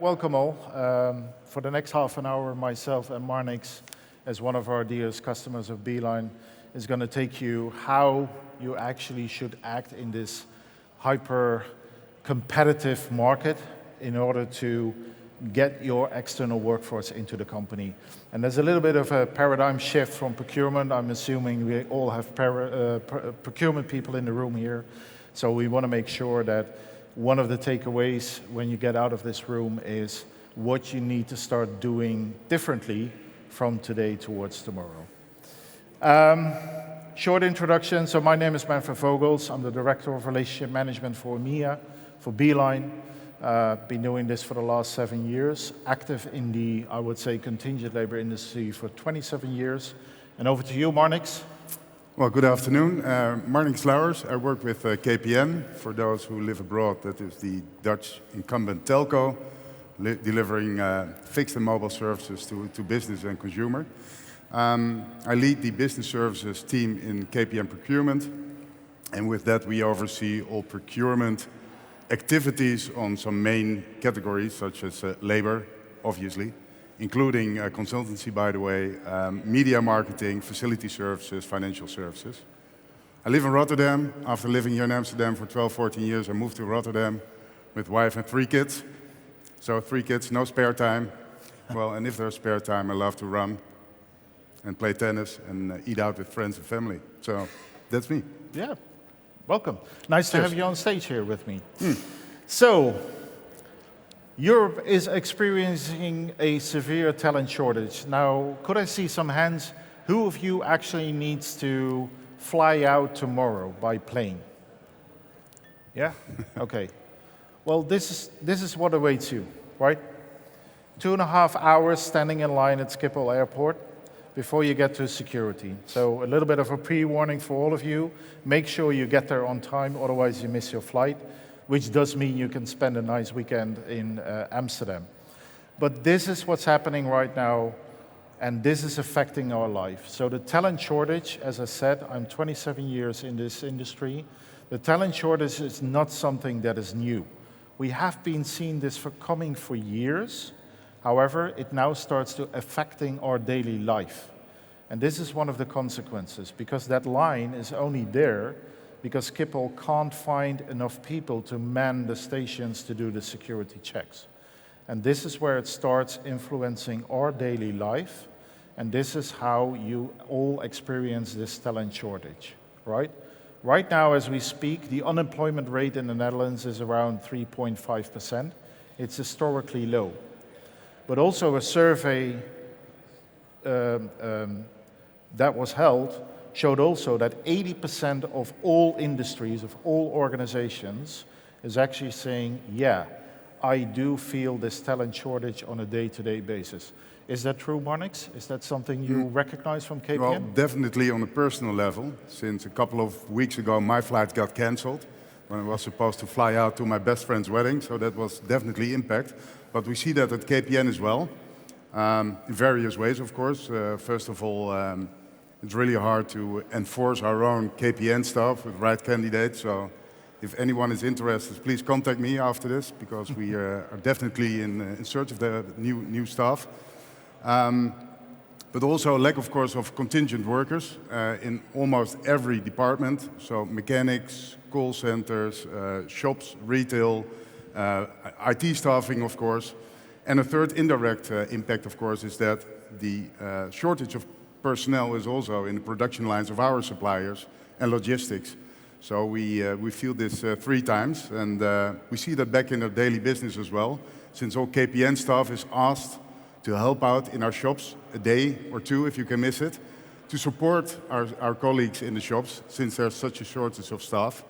welcome all. For the next half an hour, myself and Marnix, as one of our dearest customers of Beeline, is going to take you how you actually should act in this hyper-competitive market in order to get your external workforce into the company. And there's a little bit of a paradigm shift from procurement. I'm assuming we all have procurement people in the room here. So we want to make sure that one of the takeaways when you get out of this room is what you need to start doing differently from today towards tomorrow. Short introduction. So my name is Manfred Vogels. I'm the Director of Relationship Management for EMEA, for Beeline. Been doing this for the last 7 years. Active in the, I would say, contingent labor industry for 27 years. And over to you, Marnix. Well, good afternoon. Marnix Laurs. I work with KPN. For those who live abroad, that is the Dutch incumbent telco, delivering fixed and mobile services to business and consumer. I lead the business services team in KPN Procurement, and with that we oversee all procurement activities on some main categories, such as labor, obviously, including consultancy, by the way, media marketing, facility services, financial services. I live in Rotterdam. After living here in Amsterdam for 12, 14 years, I moved to Rotterdam with wife and 3 kids. So 3 kids, no spare time. Well, and if there's spare time, I love to run and play tennis and eat out with friends and family. So that's me. Yeah, welcome. Nice to have you on stage here with me. So, Europe is experiencing a severe talent shortage. Now, could I see some hands? Who of you actually needs to fly out tomorrow by plane? Yeah? Okay. Well, this is what awaits you, right? 2.5 hours standing in line at Schiphol Airport before you get to security. So a little bit of a pre-warning for all of you. Make sure you get there on time, otherwise you miss your flight, which does mean you can spend a nice weekend in Amsterdam. But this is what's happening right now, and this is affecting our life. So the talent shortage, as I said, I'm 27 years in this industry. The talent shortage is not something that is new. We have been seeing this coming for years. However, it now starts to affecting our daily life. And this is one of the consequences, because that line is only there because Schiphol can't find enough people to man the stations to do the security checks. And this is where it starts influencing our daily life, and this is how you all experience this talent shortage, right? Right now, as we speak, the unemployment rate in the Netherlands is around 3.5%. It's historically low. But also a survey that was held showed also that 80% of all industries, of all organizations, is actually saying, yeah, I do feel this talent shortage on a day-to-day basis. Is that true, Marnix? Is that something you recognize from KPN? Well, definitely on a personal level. Since a couple of weeks ago, my flight got cancelled when I was supposed to fly out to my best friend's wedding, so that was definitely impact. But we see that at KPN as well, in various ways, of course. First of all, it's really hard to enforce our own KPN staff with right candidates. So if anyone is interested, please contact me after this, because we are definitely in search of the new staff. But also lack, of course, of contingent workers in almost every department. So mechanics, call centers, shops, retail, IT staffing, of course. And a third indirect impact, of course, is that the shortage of personnel is also in the production lines of our suppliers and logistics. So we feel this 3 times, and we see that back in our daily business as well, since all KPN staff is asked to help out in our shops a day or 2, if you can miss it, to support our colleagues in the shops, since there's such a shortage of staff.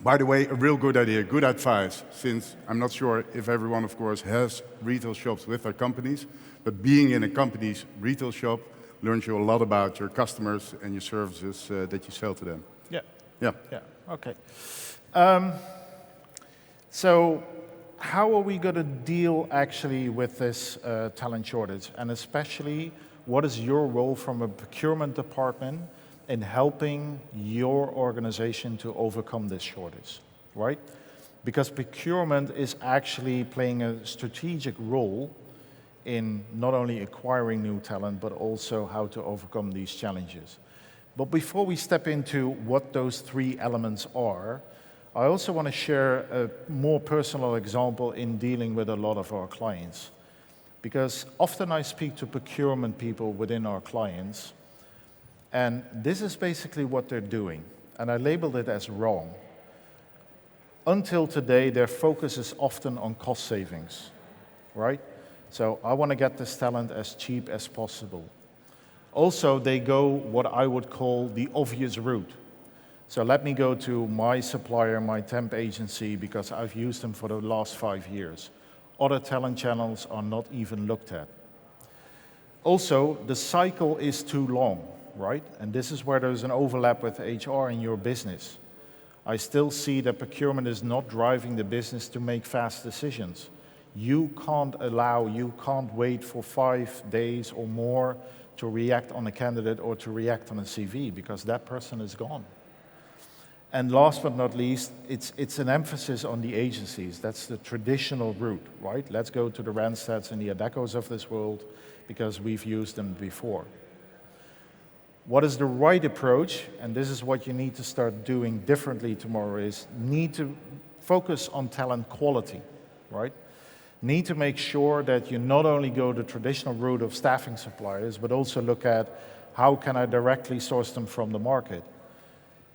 By the way, a real good idea, good advice, since I'm not sure if everyone, of course, has retail shops with their companies, but being in a company's retail shop learns you a lot about your customers and your services that you sell to them. Yeah, okay. So how are we going to deal actually with this talent shortage? And especially, what is your role from a procurement department in helping your organization to overcome this shortage, right? because procurement is actually playing a strategic role in not only acquiring new talent, but also how to overcome these challenges. But before we step into what those three elements are, I also want to share a more personal example in dealing with a lot of our clients. Because often I speak to procurement people within our clients, and this is basically what they're doing. And I labeled it as wrong. Until today, their focus is often on cost savings, right? So I want to get this talent as cheap as possible. Also, they go what I would call the obvious route. So let me go to my supplier, my temp agency, because I've used them for the last 5 years. Other talent channels are not even looked at. Also, the cycle is too long, right? And this is where there's an overlap with HR in your business. I still see that procurement is not driving the business to make fast decisions. You can't wait for 5 days or more to react on a candidate or to react on a CV, because that person is gone. And last but not least, it's an emphasis on the agencies. That's the traditional route, right? Let's go to the Randstads and the Adecco's of this world, because we've used them before. What is the right approach, and this is what you need to start doing differently tomorrow, is need to focus on talent quality, right? Need to make sure that you not only go the traditional route of staffing suppliers, but also look at how can I directly source them from the market.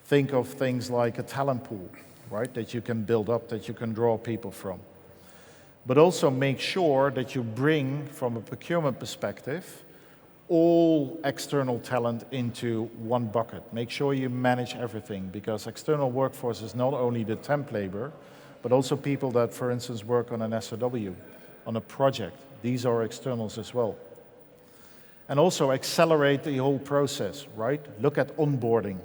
Think of things like a talent pool, right, that you can build up, that you can draw people from. But also make sure that you bring, from a procurement perspective, all external talent into one bucket. Make sure you manage everything, because external workforce is not only the temp labor, but also people that, for instance, work on an SOW, on a project. These are externals as well. And also accelerate the whole process, right? Look at onboarding.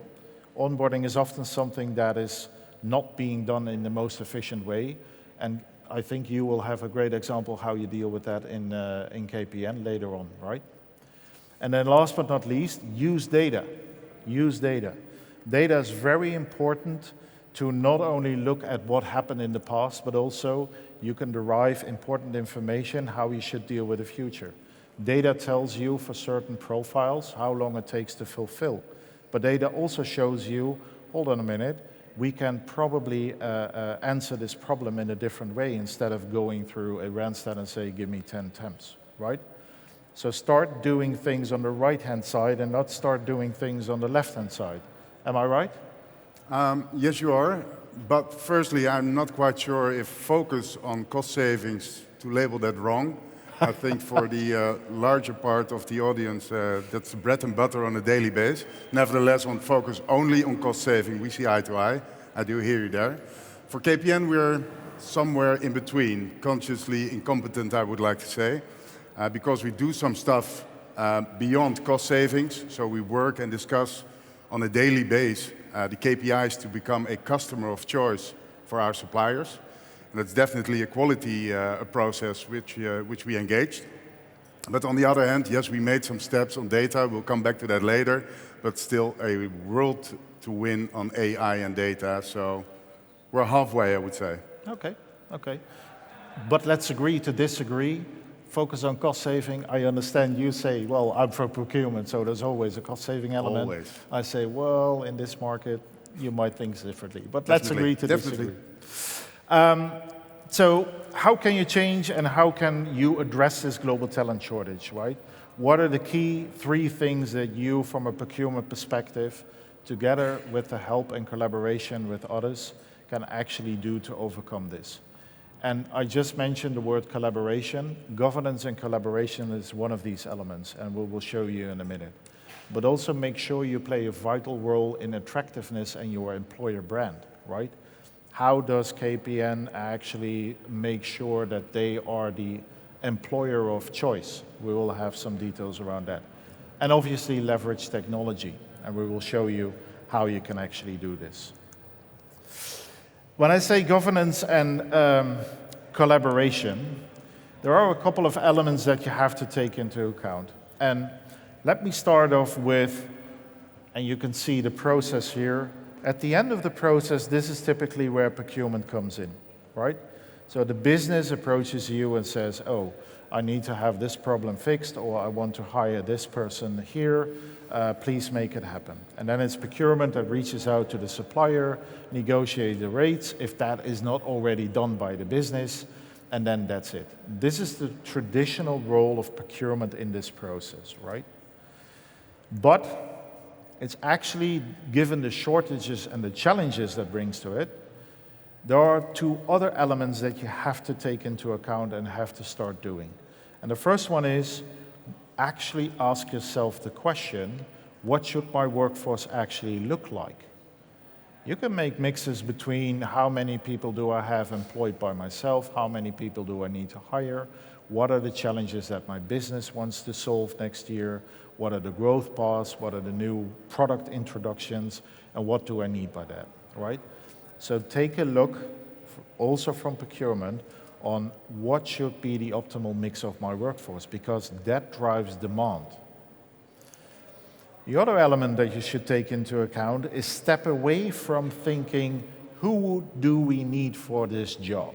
Onboarding is often something that is not being done in the most efficient way, and I think you will have a great example how you deal with that in KPN later on, right? And then last but not least, use data. Use data. Data is very important to not only look at what happened in the past, but also you can derive important information how you should deal with the future. Data tells you for certain profiles how long it takes to fulfill. But data also shows you, hold on a minute, we can probably answer this problem in a different way instead of going through a Randstad and say, give me 10 temps, right? So start doing things on the right-hand side and not start doing things on the left-hand side. Am I right? Yes, you are. But firstly, I'm not quite sure if focus on cost savings, to label that wrong. I think for the larger part of the audience, that's bread and butter on a daily basis. Nevertheless, on focus only on cost saving, we see eye to eye. I do hear you there. For KPN, we're somewhere in between, consciously incompetent, I would like to say. Because we do some stuff beyond cost savings, so we work and discuss on a daily basis the KPIs to become a customer of choice for our suppliers. And that's definitely a quality process which we engaged. But on the other hand, yes, we made some steps on data. We'll come back to that later, but still a world to win on AI and data. So we're halfway, I would say. Okay. But let's agree to disagree. Focus on cost saving. I understand you say, well, I'm for procurement, so there's always a cost saving element. Always. I say, well, in this market, you might think differently. But let's agree to disagree. So how can you change and how can you address this global talent shortage, right? What are the key 3 things that you, from a procurement perspective, together with the help and collaboration with others, can actually do to overcome this? And I just mentioned the word collaboration. Governance and collaboration is one of these elements, and we will show you in a minute. But also make sure you play a vital role in attractiveness and your employer brand, right? How does KPN actually make sure that they are the employer of choice? We will have some details around that. And obviously leverage technology, and we will show you how you can actually do this. When I say governance and collaboration, there are a couple of elements that you have to take into account. And let me start off with, and you can see the process here. At the end of the process, this is typically where procurement comes in, right? So the business approaches you and says, oh, I need to have this problem fixed, or I want to hire this person here, please make it happen. And then it's procurement that reaches out to the supplier, negotiate the rates, if that is not already done by the business, and then that's it. This is the traditional role of procurement in this process, right? But it's actually, given the shortages and the challenges that brings to it, there are two other elements that you have to take into account and have to start doing. And the first one is actually ask yourself the question, what should my workforce actually look like? You can make mixes between how many people do I have employed by myself, how many people do I need to hire, what are the challenges that my business wants to solve next year, what are the growth paths, what are the new product introductions, and what do I need by that, right? So take a look, also from procurement, on what should be the optimal mix of my workforce, because that drives demand. The other element that you should take into account is step away from thinking, who do we need for this job?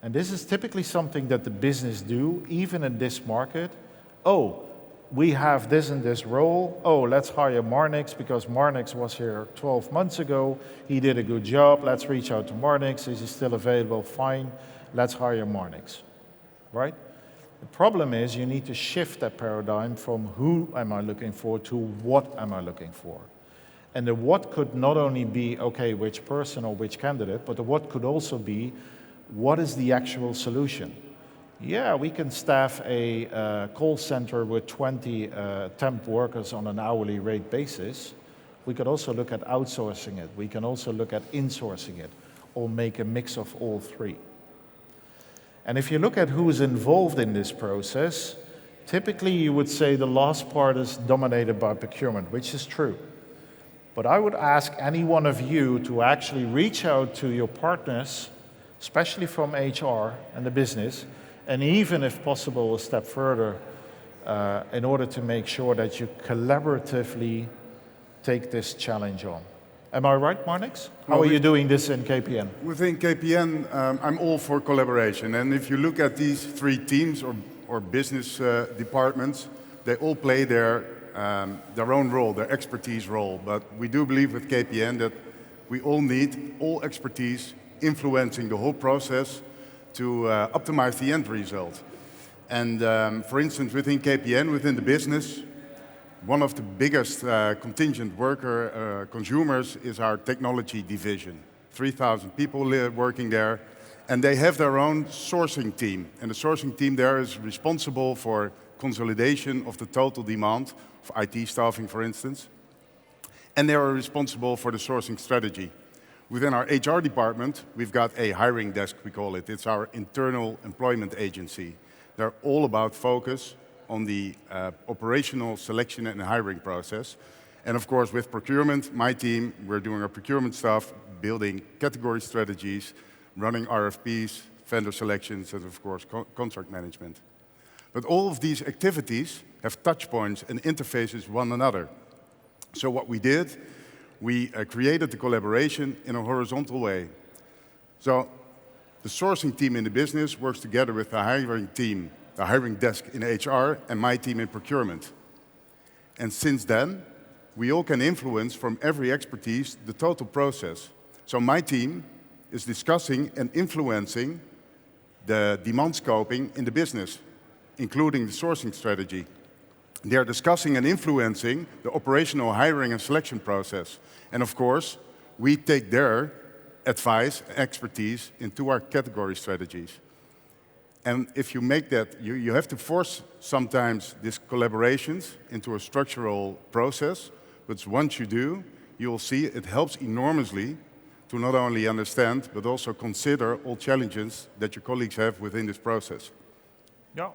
And this is typically something that the business do, even in this market. Oh, we have this and this role. Oh, let's hire Marnix because Marnix was here 12 months ago. He did a good job. Let's reach out to Marnix. Is he still available? Fine. Let's hire Marnix, right? The problem is you need to shift that paradigm from who am I looking for to what am I looking for. And the what could not only be, okay, which person or which candidate, but the what could also be, what is the actual solution? Yeah, we can staff a call center with 20 temp workers on an hourly rate basis. We could also look at outsourcing it. We can also look at insourcing it, or make a mix of all three. And if you look at who is involved in this process, typically you would say the last part is dominated by procurement, which is true. But I would ask any one of you to actually reach out to your partners, especially from HR and the business, and even if possible a step further, in order to make sure that you collaboratively take this challenge on. Am I right, Marnix? How are you doing this in KPN? Within KPN, I'm all for collaboration. And if you look at these three teams or business departments, they all play their own role, their expertise role. But we do believe with KPN that we all need all expertise influencing the whole process to optimize the end result. And for instance, within KPN, within the business, one of the biggest contingent worker consumers is our technology division. 3,000 people working there, and they have their own sourcing team. And the sourcing team there is responsible for consolidation of the total demand, for IT staffing, for instance. And they are responsible for the sourcing strategy. Within our HR department, we've got a hiring desk, we call it. It's our internal employment agency. They're all about focus on the operational selection and hiring process. And of course, with procurement, my team, we're doing our procurement stuff, building category strategies, running RFPs, vendor selections, and of course, contract management. But all of these activities have touch points and interfaces with one another. So what we did, we created the collaboration in a horizontal way. So the sourcing team in the business works together with the hiring team, the hiring desk in HR, and my team in procurement. And since then, we all can influence from every expertise the total process. So my team is discussing and influencing the demand scoping in the business, including the sourcing strategy. They are discussing and influencing the operational hiring and selection process. And of course, we take their advice and expertise into our category strategies. And if you make that, you have to force sometimes these collaborations into a structural process, but once you do, you will see it helps enormously to not only understand, but also consider all challenges that your colleagues have within this process. Yeah,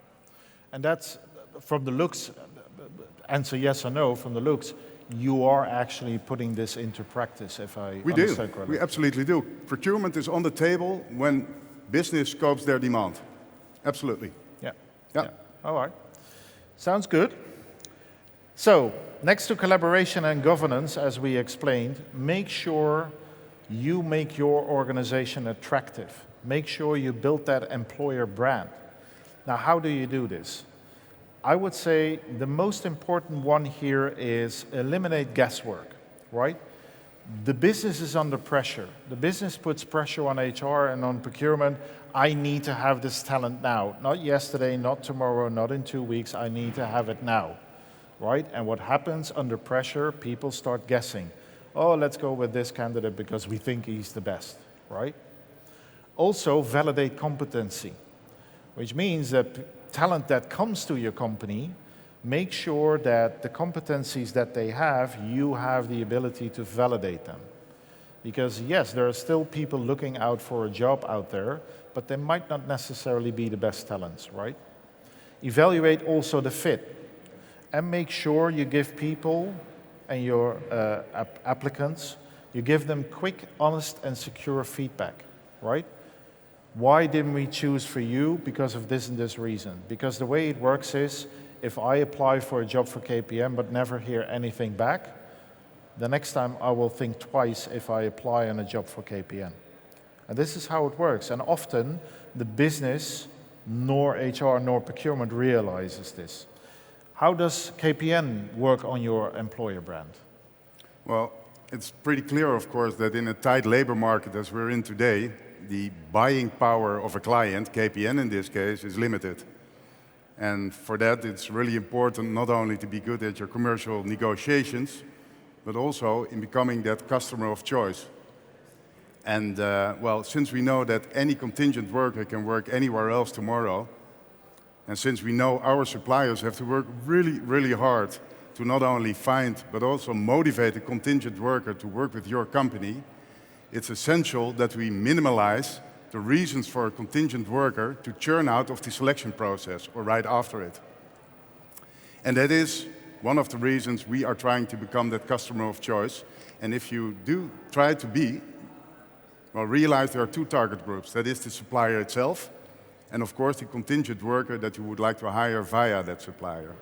and that's, from the looks, answer yes or no, from the looks, you are actually putting this into practice, if I understand correctly. We absolutely do. Procurement is on the table when business scopes their demand. Absolutely. Yeah. All right. Sounds good. So, next to collaboration and governance, as we explained, make sure you make your organization attractive. Make sure you build that employer brand. Now, how do you do this? I would say the most important one here is eliminate guesswork, right? The business is under pressure. The business puts pressure on HR and on procurement. I need to have this talent now. Not yesterday, not tomorrow, not in 2 weeks. I need to have it now, right? And what happens under pressure, people start guessing. Oh, let's go with this candidate because we think he's the best, right? Also, validate competency, which means that talent that comes to your company, make sure that the competencies that they have, you have the ability to validate them. Because yes, there are still people looking out for a job out there, but they might not necessarily be the best talents, right? Evaluate also the fit, and make sure you give people and your applicants, you give them quick, honest, and secure feedback, right? Why didn't we choose for you? Because of this and this reason. Because the way it works is, if I apply for a job for KPN but never hear anything back, the next time I will think twice if I apply on a job for KPN. And this is how it works. And often the business, nor HR nor procurement realizes this. How does KPN work on your employer brand? Well, it's pretty clear, of course, that in a tight labor market as we're in today, the buying power of a client, KPN in this case, is limited. And for that, it's really important not only to be good at your commercial negotiations, but also in becoming that customer of choice. And well, since we know that any contingent worker can work anywhere else tomorrow, and since we know our suppliers have to work really, really hard to not only find, but also motivate a contingent worker to work with your company, it's essential that we minimize the reasons for a contingent worker to churn out of the selection process or right after it. And that is one of the reasons we are trying to become that customer of choice. And if you do try to be, well, realize there are two target groups. That is the supplier itself, and of course the contingent worker that you would like to hire via that supplier.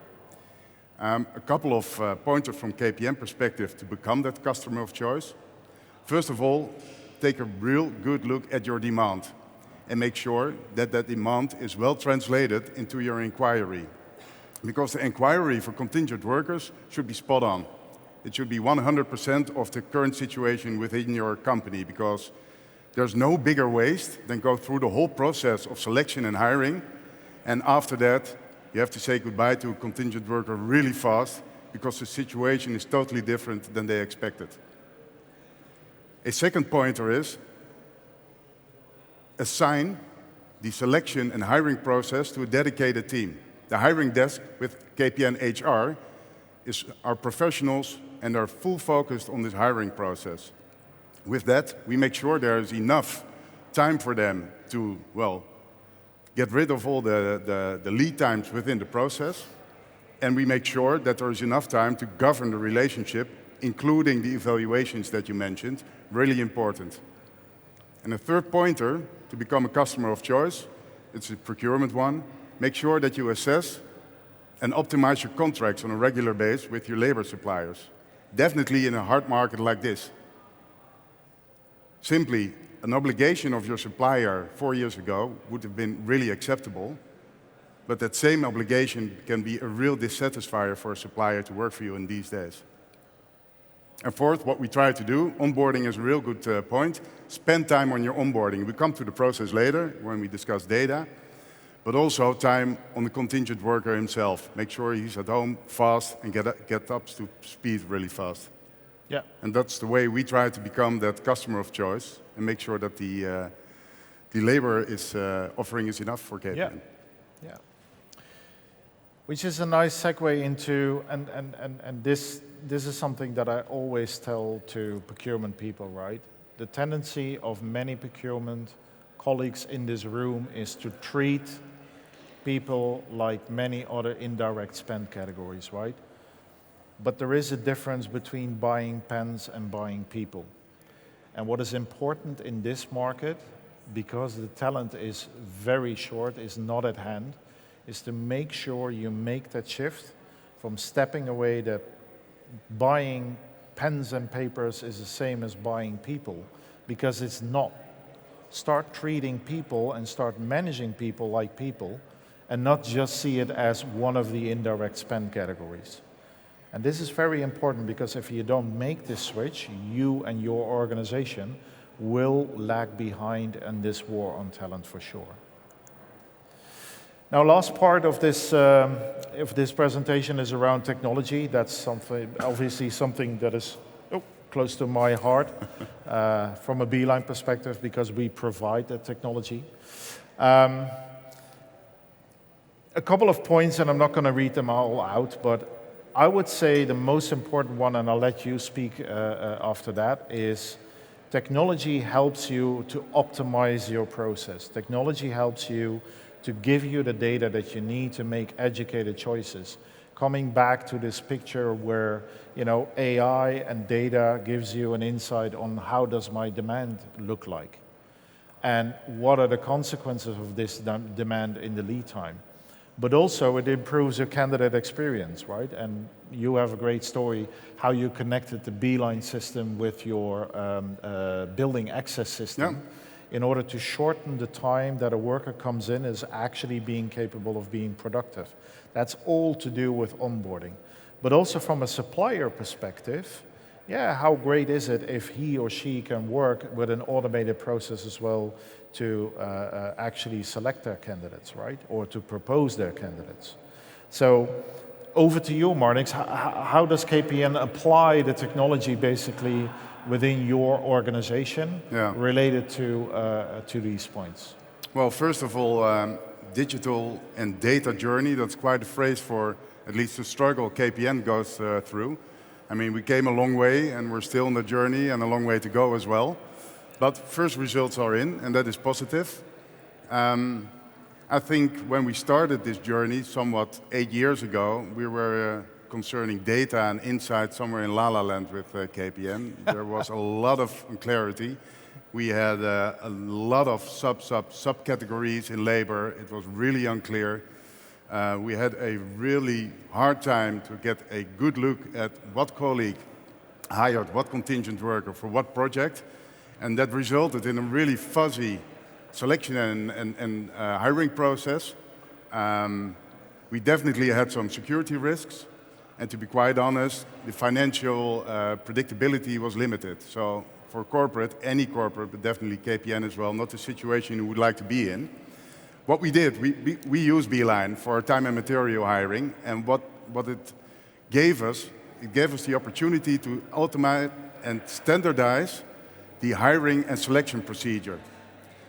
A couple of pointers from KPN perspective to become that customer of choice. First of all, take a real good look at your demand and make sure that that demand is well translated into your inquiry. Because the inquiry for contingent workers should be spot on. It should be 100% of the current situation within your company, because there's no bigger waste than go through the whole process of selection and hiring, and after that you have to say goodbye to a contingent worker really fast because the situation is totally different than they expected. A second pointer is assign the selection and hiring process to a dedicated team. The hiring desk with KPN HR are professionals and are full focused on this hiring process. With that, we make sure there is enough time for them to, well, get rid of all the lead times within the process, and we make sure that there is enough time to govern the relationship, including the evaluations that you mentioned, really important. And a third pointer to become a customer of choice, it's a procurement one, make sure that you assess and optimize your contracts on a regular basis with your labor suppliers. Definitely in a hard market like this. Simply, an obligation of your supplier 4 years ago would have been really acceptable, but that same obligation can be a real dissatisfier for a supplier to work for you in these days. And fourth, what we try to do, onboarding is a real good point. Spend time on your onboarding. We come to the process later when we discuss data, but also time on the contingent worker himself. Make sure he's at home fast and get up to speed really fast. Yeah. And that's the way we try to become that customer of choice and make sure that the labor is offering is enough for KPN. Yeah. Yeah. Which is a nice segue into, and this is something that I always tell to procurement people, right? The tendency of many procurement colleagues in this room is to treat people like many other indirect spend categories, right? But there is a difference between buying pens and buying people. And what is important in this market, because the talent is very short, is not at hand, is to make sure you make that shift from stepping away that buying pens and papers is the same as buying people, because it's not. start treating people and start managing people like people, and not just see it as one of the indirect spend categories. And this is very important because if you don't make this switch, you and your organization will lag behind in this war on talent for sure. Now, last part of this presentation is around technology. That's obviously something that is close to my heart from a Beeline perspective because we provide that technology. A couple of points, and I'm not going to read them all out, but I would say the most important one, and I'll let you speak after that, is technology helps you to optimize your process. Technology helps you to give you the data that you need to make educated choices. Coming back to this picture where AI and data gives you an insight on how does my demand look like, and what are the consequences of this demand in the lead time. But also it improves your candidate experience, right? And you have a great story how you connected the Beeline system with your building access system. Yeah. In order to shorten the time that a worker comes in is actually being capable of being productive. That's all to do with onboarding. But also from a supplier perspective, yeah, how great is it if he or she can work with an automated process as well to actually select their candidates, right? Or to propose their candidates. So over to you, Marnix. How does KPN apply the technology basically within your organization related to these points? Well, first of all, digital and data journey, that's quite a phrase for at least the struggle KPN goes through. I mean, we came a long way and we're still on the journey and a long way to go as well. But first results are in, and that is positive. I think when we started this journey, somewhat 8 years ago, we were concerning data and insight somewhere in La La Land with KPN. There was a lot of clarity. We had a lot of subcategories in labor. It was really unclear. We had a really hard time to get a good look at what colleague hired what contingent worker for what project. And that resulted in a really fuzzy selection and hiring process. We definitely had some security risks. And to be quite honest, the financial predictability was limited. So for corporate, any corporate, but definitely KPN as well, not the situation you would like to be in. What we did, we used Beeline for time and material hiring, and what it gave us the opportunity to automate and standardize the hiring and selection procedure.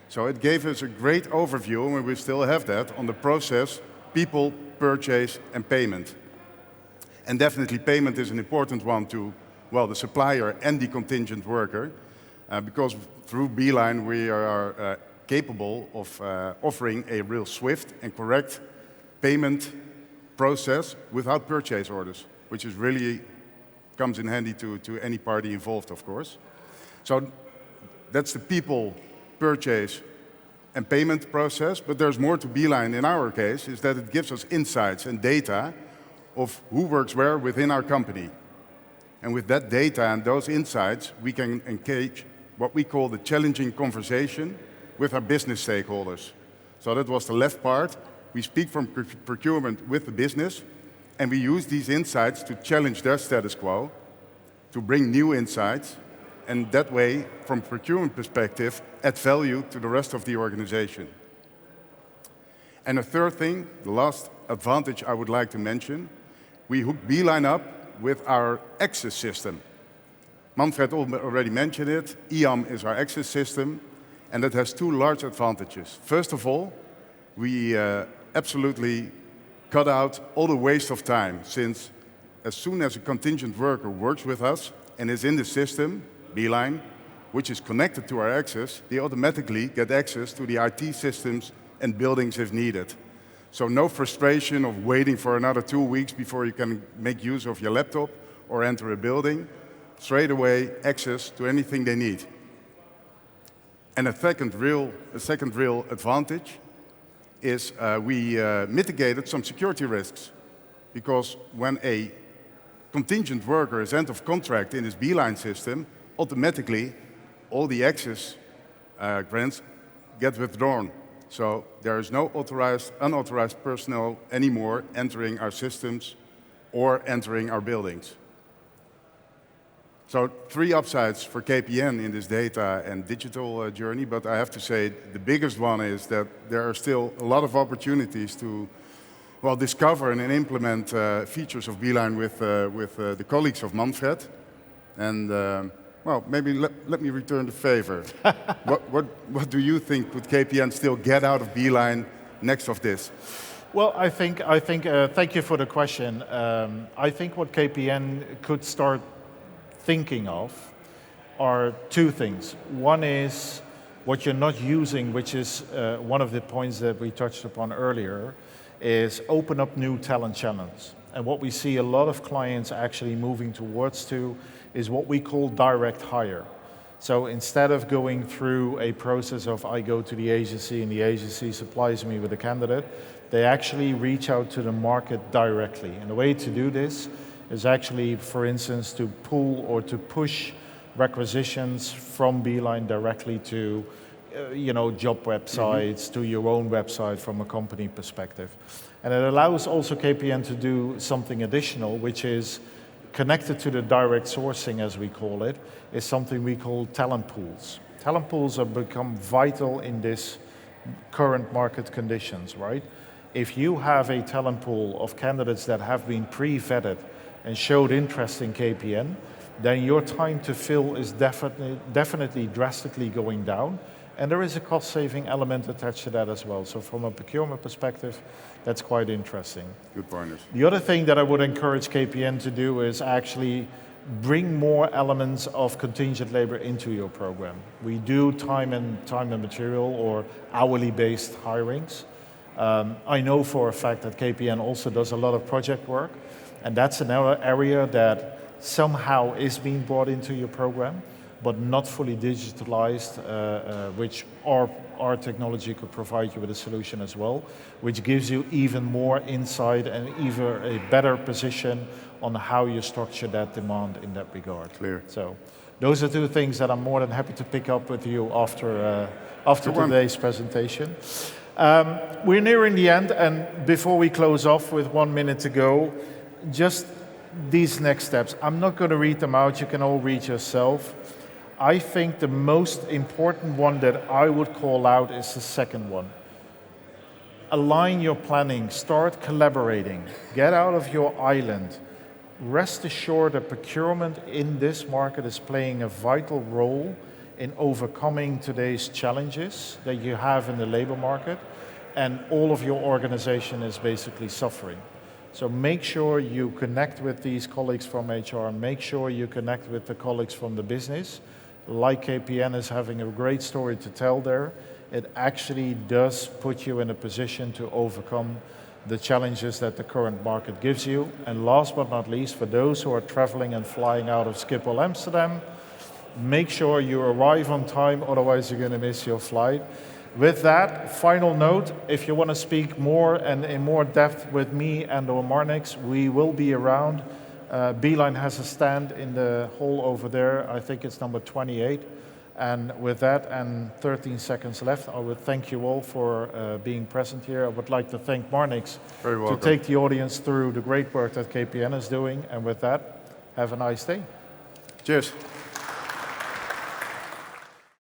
So it gave us a great overview, and we still have that, on the process, people, purchase, and payment. And definitely payment is an important one to, well, the supplier and the contingent worker, because through Beeline we are capable of offering a real swift and correct payment process without purchase orders, which is really comes in handy to any party involved, of course. So that's the people, purchase, and payment process, but there's more to Beeline in our case, is that it gives us insights and data of who works where within our company. And with that data and those insights, we can engage what we call the challenging conversation with our business stakeholders. So that was the left part. We speak from procurement with the business, and we use these insights to challenge their status quo, to bring new insights, and that way, from procurement perspective, add value to the rest of the organization. And a third thing, the last advantage I would like to mention, we hook Beeline up with our access system. Manfred already mentioned it. EAM is our access system, and that has two large advantages. First of all, we absolutely cut out all the waste of time, since as soon as a contingent worker works with us and is in the system, Beeline, which is connected to our access, they automatically get access to the IT systems and buildings if needed. So no frustration of waiting for another 2 weeks before you can make use of your laptop or enter a building. Straight away, access to anything they need. And a second real advantage is we mitigated some security risks. Because when a contingent worker is end of contract in this Beeline system, automatically all the access grants get withdrawn. So there is no unauthorized personnel anymore entering our systems or entering our buildings. So 3 upsides for KPN in this data and digital journey, but I have to say the biggest one is that there are still a lot of opportunities to discover and implement features of Beeline with the colleagues of Manfred. And maybe let me return the favor. What do you think could KPN still get out of Beeline next of this? Well, I think. Thank you for the question. I think what KPN could start thinking of are 2 things. One is what you're not using, which is one of the points that we touched upon earlier, is open up new talent channels. And what we see a lot of clients actually moving towards is what we call direct hire. So instead of going through a process of I go to the agency and the agency supplies me with a candidate, they actually reach out to the market directly. And the way to do this is actually, for instance, to pull or to push requisitions from Beeline directly to job websites, to your own website from a company perspective. And it allows also KPN to do something additional, which is connected to the direct sourcing, as we call it, is something we call talent pools. Talent pools have become vital in this current market conditions, right? If you have a talent pool of candidates that have been pre-vetted and showed interest in KPN, then your time to fill is definitely drastically going down. And there is a cost-saving element attached to that as well. So from a procurement perspective, that's quite interesting. Good pointers. The other thing that I would encourage KPN to do is actually bring more elements of contingent labor into your program. We do time and material or hourly-based hirings. I know for a fact that KPN also does a lot of project work, and that's another area that somehow is being brought into your program, but not fully digitalized, which our technology could provide you with a solution as well, which gives you even more insight and even a better position on how you structure that demand in that regard. Clear. So those are 2 things that I'm more than happy to pick up with you after today's presentation. We're nearing the end, and before we close off with 1 minute to go, just these next steps. I'm not going to read them out, you can all read yourself. I think the most important one that I would call out is the second one. Align your planning, start collaborating, get out of your island. Rest assured that procurement in this market is playing a vital role in overcoming today's challenges that you have in the labor market, and all of your organization is basically suffering. So make sure you connect with these colleagues from HR, make sure you connect with the colleagues from the business. Like KPN is having a great story to tell there, it actually does put you in a position to overcome the challenges that the current market gives you. And last but not least, for those who are traveling and flying out of Schiphol, Amsterdam, make sure you arrive on time, otherwise you're going to miss your flight. With that, final note, if you want to speak more and in more depth with me and or Marnix, we will be around. Beeline has a stand in the hall over there. I think it's number 28. And with that, and 13 seconds left, I would thank you all for being present here. I would like to thank Marnix to take the audience through the great work that KPN is doing. And with that, have a nice day. Cheers.